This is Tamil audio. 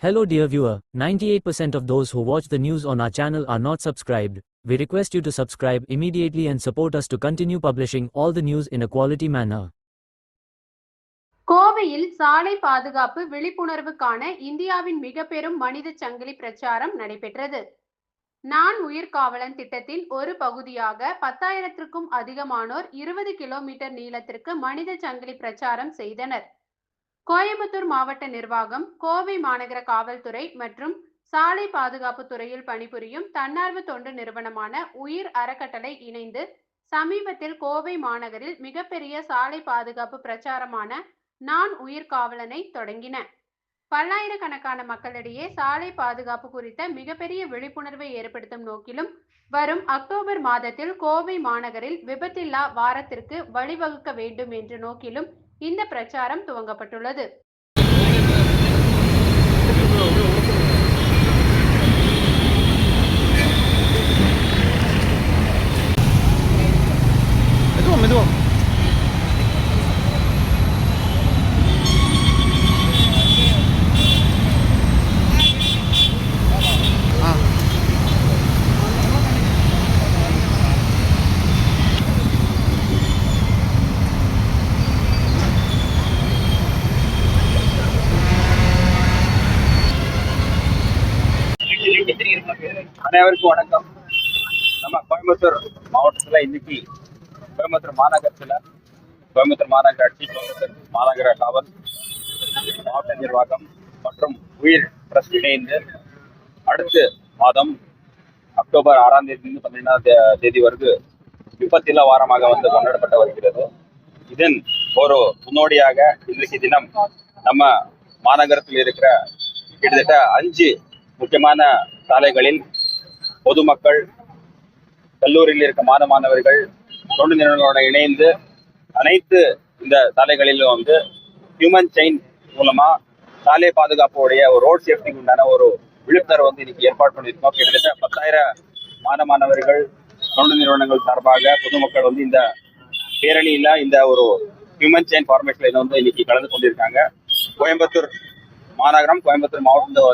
Hello dear viewer, 98% of those who watch the news on our channel are not subscribed. We request you to subscribe immediately and support us to continue publishing all the news in a quality manner. கோவையில் சாலை பாதுகாப்பு விழிப்புணர்வுக்கான இந்தியாவின் மிக பெரும் மனித சங்கிலி பிரச்சாரம் நடைபெற்றது. நான் உயிர்காவலன் திட்டத்தின் ஒரு பகுதியாக 10,000க்கும் அதிகமானோர் 20 கிலோமீட்டர் நீளத்திற்கு மனித சங்கிலி பிரச்சாரம் செய்தனர். கோயம்புத்தூர் மாவட்ட நிர்வாகம், கோவை மாநகர காவல்துறை மற்றும் சாலை பாதுகாப்பு துறையில் பணிபுரியும் தன்னார்வ தொண்டு நிறுவனமான உயிர் அறக்கட்டளை இணைந்து சமீபத்தில் கோவை மாநகரில் மிகப்பெரிய சாலை பாதுகாப்பு பிரச்சாரமான நான் உயிர்காவலனை தொடங்கின. பல்லாயிரக்கணக்கான மக்களிடையே சாலை பாதுகாப்பு குறித்த மிகப்பெரிய விழிப்புணர்வை ஏற்படுத்தும் நோக்கிலும் வரும் அக்டோபர் மாதத்தில் கோவை மாநகரில் விபத்தில்லா வாரத்திற்கு வழிவகுக்க வேண்டும் என்ற நோக்கிலும் இந்த பிரச்சாரம் துவங்கப்பட்டுள்ளது. அனைவருக்கும் வணக்கம். நம்ம கோயம்புத்தூர் மாவட்டத்தில் இன்னைக்கு கோயம்புத்தூர் மாநகரத்தில் கோயம்புத்தூர் மாநகராட்சி, கோயம்புத்தூர் மாநகர காவல், மாவட்ட நிர்வாகம் மற்றும் உயிர் ட்ரஸ்ட் இணைந்து அடுத்த மாதம் அக்டோபர் 6ஆம் தேதியிலிருந்து 12ஆம் தேதி வரைக்கும் விபத்தில்லா வாரமாக கொண்டாடப்பட்டு வருகிறது. இதன் ஒரு முன்னோடியாக இன்றைக்கு தினம் நம்ம மாநகரத்தில் இருக்கிற கிட்டத்தட்ட 5 முக்கியமான சாலைகளில் பொதுமக்கள், கல்லூரியில் இருக்க மாணவர்கள், தொண்டு நிறுவனங்களோட இணைந்து அனைத்து இந்த சாலைகளிலும் ஹியூமன் செயின் மூலமா சாலை பாதுகாப்புடைய ஒரு ரோட் சேஃப்டிக்கு உண்டான ஒரு விழிப்புணர்வு இன்னைக்கு ஏற்பாடு பண்ணியிருக்கோம். கிட்டத்தட்ட 10,000 மாணவர்கள், தொண்டு நிறுவனங்கள் சார்பாக பொதுமக்கள் இந்த பேரணியில இந்த ஒரு ஹியூமன் செயின் ஃபார்மேஷன்ல இன்னைக்கு கலந்து கொண்டிருக்காங்க. கோயம்புத்தூர் மாநகரம், கோயம்புத்தூர் மாவட்டத்தில்